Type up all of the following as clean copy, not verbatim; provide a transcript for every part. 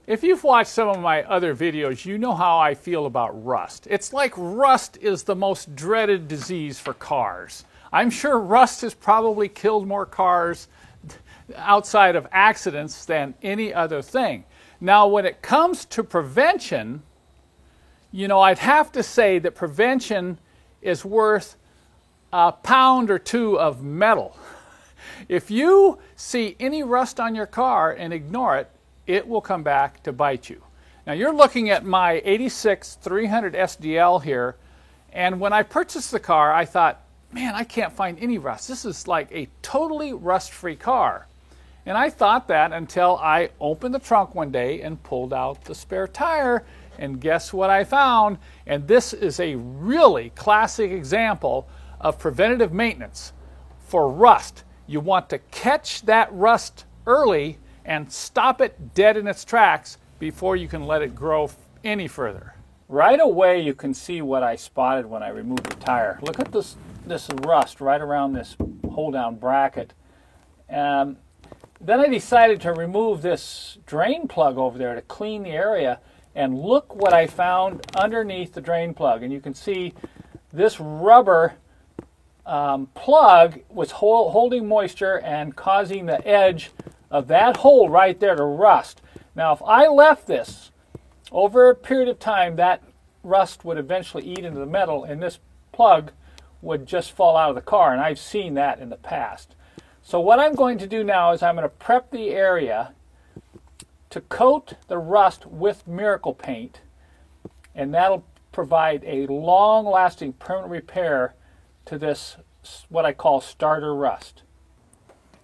If you've watched some of my other videos, you know how I feel about rust. It's like rust is the most dreaded disease for cars. I'm sure rust has probably killed more cars outside of accidents than any other thing. Now, when it comes to prevention, you know, I'd have to say that prevention is worth a pound or two of metal. If you see any rust on your car and ignore it, it will come back to bite you. Now, you're looking at my 86 300 SDL here, and when I purchased the car, I thought, man, I can't find any rust. This is like a totally rust-free car. And I thought that until I opened the trunk one day and pulled out the spare tire, and guess what I found? And this is a really classic example of preventative maintenance for rust. You want to catch that rust early and stop it dead in its tracks before you can let it grow any further. Right away you can see what I spotted when I removed the tire. Look at this rust right around this hold-down bracket. Then I decided to remove this drain plug over there to clean the area, and look what I found underneath the drain plug. And you can see this rubber plug was holding moisture and causing the edge of that hole right there to rust. Now, if I left this over a period of time, that rust would eventually eat into the metal and this plug would just fall out of the car, and I've seen that in the past. So what I'm going to do now is I'm going to prep the area to coat the rust with Miracle Paint, and that'll provide a long-lasting permanent repair to this, what I call starter rust.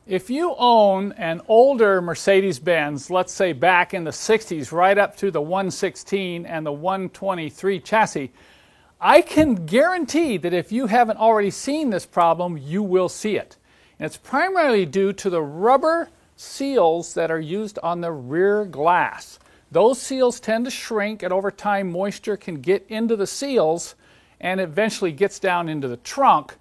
If you own an older Mercedes-Benz, let's say back in the 60s, right up to the 116 and the 123 chassis, I can guarantee that if you haven't already seen this problem, you will see it. And it's primarily due to the rubber seals that are used on the rear glass. Those seals tend to shrink, and over time moisture can get into the seals and eventually gets down into the trunk,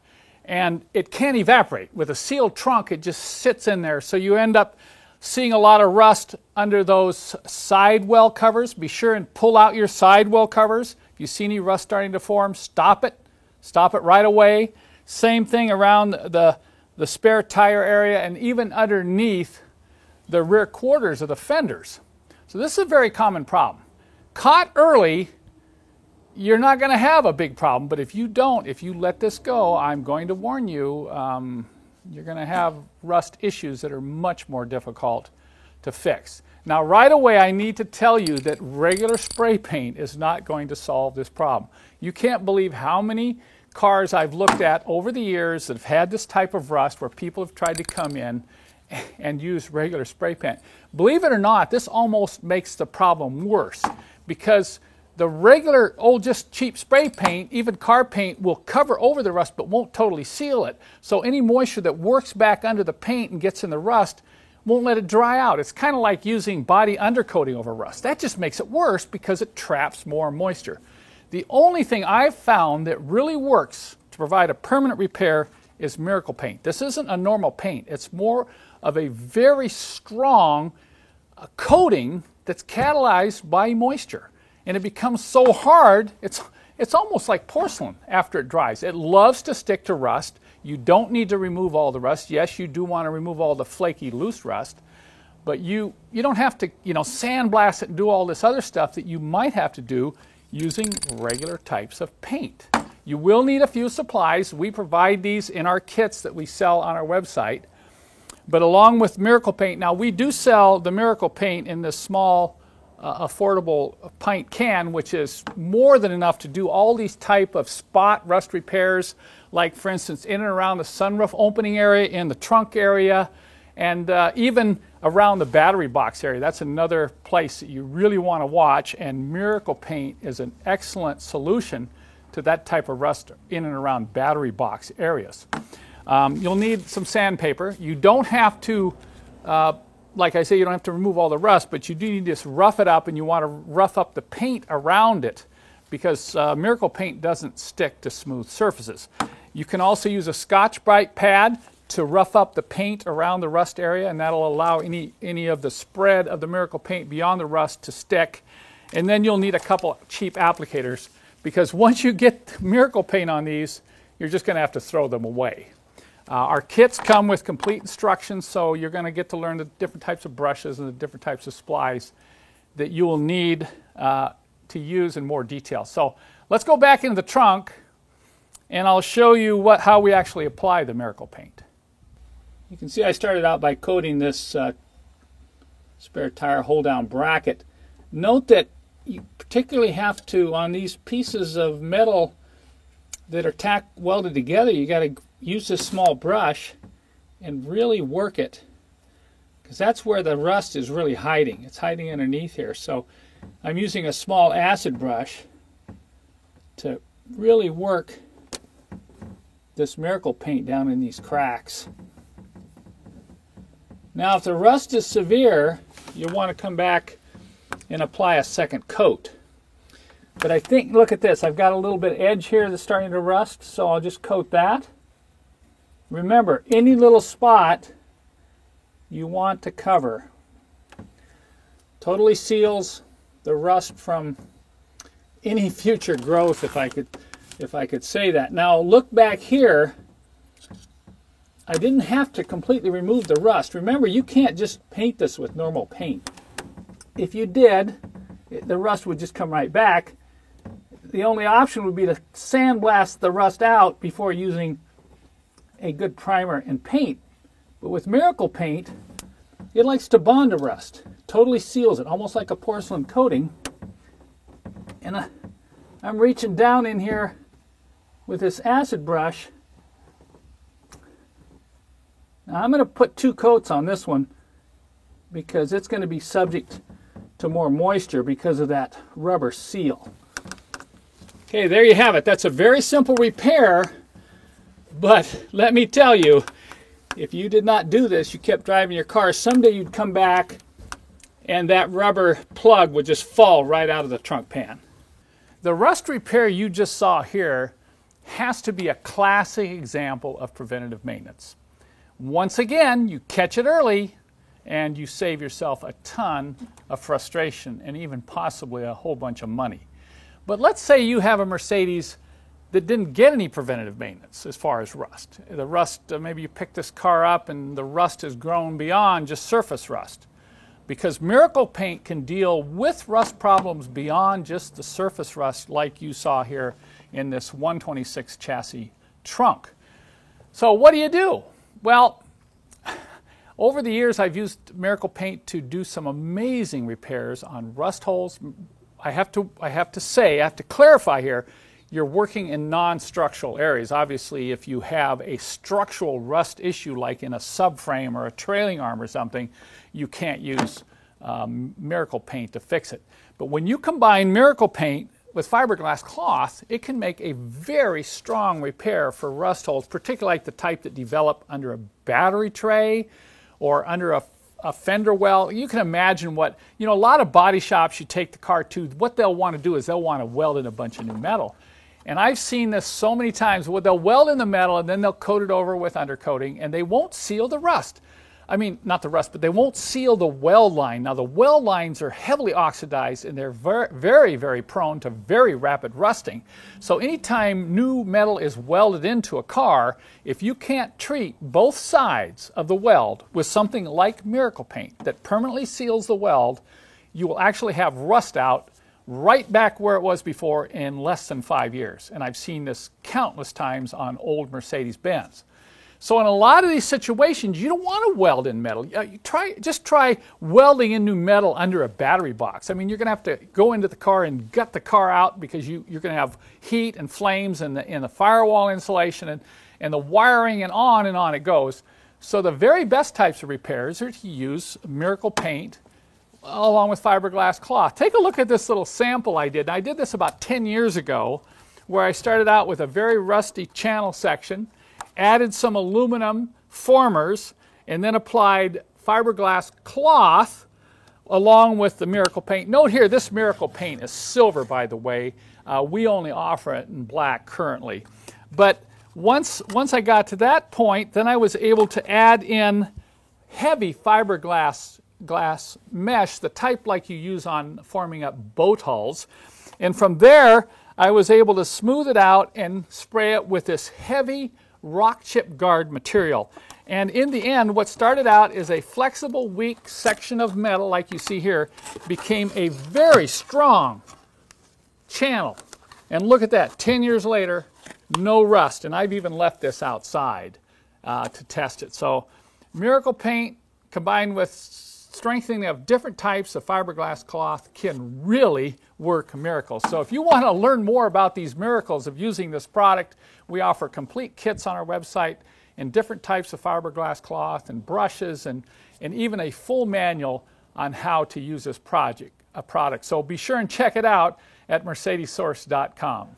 and it can't evaporate. With a sealed trunk, it just sits in there, so you end up seeing a lot of rust under those sidewell covers. Be sure and pull out your sidewell covers. If you see any rust starting to form, stop it. Stop it right away. Same thing around the spare tire area and even underneath the rear quarters of the fenders. So this is a very common problem. Caught early, you're not going to have a big problem, but if you let this go, I'm going to warn you, you're going to have rust issues that are much more difficult to fix. Now, right away, I need to tell you that regular spray paint is not going to solve this problem. You can't believe how many cars I've looked at over the years that have had this type of rust where people have tried to come in and use regular spray paint. Believe it or not, this almost makes the problem worse, because the regular old just cheap spray paint, even car paint, will cover over the rust but won't totally seal it. So any moisture that works back under the paint and gets in the rust won't let it dry out. It's kind of like using body undercoating over rust. That just makes it worse because it traps more moisture. The only thing I've found that really works to provide a permanent repair is Miracle Paint. This isn't a normal paint. It's more of a very strong coating that's catalyzed by moisture. And it becomes so hard, it's almost like porcelain after it dries. It loves to stick to rust. You don't need to remove all the rust. Yes, you do want to remove all the flaky, loose rust, but you don't have to, sandblast it and do all this other stuff that you might have to do using regular types of paint. You will need a few supplies. We provide these in our kits that we sell on our website. But along with Miracle Paint, now we do sell the Miracle Paint in this small affordable pint can, which is more than enough to do all these type of spot rust repairs, like for instance in and around the sunroof opening area, in the trunk area, and even around the battery box area. That's another place that you really want to watch, and Miracle Paint is an excellent solution to that type of rust in and around battery box areas. You'll need some sandpaper. You don't have to like I say, you don't have to remove all the rust, but you do need to just rough it up, and you want to rough up the paint around it, because Miracle Paint doesn't stick to smooth surfaces. You can also use a Scotch-Brite pad to rough up the paint around the rust area, and that'll allow any of the spread of the Miracle Paint beyond the rust to stick. And then you'll need a couple cheap applicators, because once you get Miracle Paint on these, you're just going to have to throw them away. Our kits come with complete instructions, so you're going to get to learn the different types of brushes and the different types of splies that you will need to use in more detail. So let's go back into the trunk, and I'll show you how we actually apply the Miracle Paint. You can see I started out by coating this spare tire hold-down bracket. Note that you particularly have to, on these pieces of metal that are tack welded together, you got to use this small brush and really work it, because that's where the rust is really hiding. It's hiding underneath here. So I'm using a small acid brush to really work this Miracle Paint down in these cracks. Now, if the rust is severe, you'll want to come back and apply a second coat. But I think, look at this, I've got a little bit of edge here that's starting to rust, so I'll just coat that. Remember, any little spot you want to cover. Totally seals the rust from any future growth, if I could say that. Now look back here. I didn't have to completely remove the rust. Remember, you can't just paint this with normal paint. If you did, the rust would just come right back. The only option would be to sandblast the rust out before using a good primer and paint. But with Miracle Paint, it likes to bond to rust. Totally seals it, almost like a porcelain coating. And I'm reaching down in here with this acid brush. Now I'm going to put 2 coats on this one because it's going to be subject to more moisture because of that rubber seal. Okay, there you have it. That's a very simple repair, but let me tell you, if you did not do this, you kept driving your car, someday you'd come back and that rubber plug would just fall right out of the trunk pan. The rust repair you just saw here has to be a classic example of preventative maintenance. Once again, you catch it early and you save yourself a ton of frustration and even possibly a whole bunch of money. But let's say you have a Mercedes that didn't get any preventative maintenance as far as rust. The rust, maybe you picked this car up and the rust has grown beyond just surface rust. Because Miracle Paint can deal with rust problems beyond just the surface rust like you saw here in this 126 chassis trunk. So what do? Well, over the years I've used Miracle Paint to do some amazing repairs on rust holes. I have to clarify here, you're working in non-structural areas. Obviously, if you have a structural rust issue like in a subframe or a trailing arm or something, you can't use Miracle Paint to fix it. But when you combine Miracle Paint with fiberglass cloth, it can make a very strong repair for rust holes, particularly like the type that develop under a battery tray or under a fender well. You can imagine what, a lot of body shops you take the car to, what they'll want to do is they'll want to weld in a bunch of new metal. And I've seen this so many times where they'll weld in the metal and then they'll coat it over with undercoating and they won't seal the rust. I mean, not the rust, but they won't seal the weld line. Now, the weld lines are heavily oxidized and they're very, very prone to very rapid rusting. So anytime new metal is welded into a car, if you can't treat both sides of the weld with something like Miracle Paint that permanently seals the weld, you will actually have rust out right back where it was before in less than 5 years. And I've seen this countless times on old Mercedes-Benz. So in a lot of these situations, you don't want to weld in metal. Just try welding in new metal under a battery box. I mean, you're going to have to go into the car and gut the car out because you're going to have heat and flames in the firewall insulation and the wiring and on it goes. So the very best types of repairs are to use Miracle Paint along with fiberglass cloth. Take a look at this little sample I did. I did this about 10 years ago where I started out with a very rusty channel section, added some aluminum formers, and then applied fiberglass cloth along with the Miracle Paint. Note here, this Miracle Paint is silver, by the way. We only offer it in black currently. But once I got to that point, then I was able to add in heavy fiberglass mesh, the type like you use on forming up boat hulls. And from there, I was able to smooth it out and spray it with this heavy rock chip guard material. And in the end, what started out as a flexible, weak section of metal, like you see here, became a very strong channel. And look at that, 10 years later, no rust. And I've even left this outside to test it. So Miracle Paint combined with strengthening of different types of fiberglass cloth can really work miracles. So if you want to learn more about these miracles of using this product, we offer complete kits on our website in different types of fiberglass cloth and brushes and even a full manual on how to use this product. So be sure and check it out at mercedessource.com.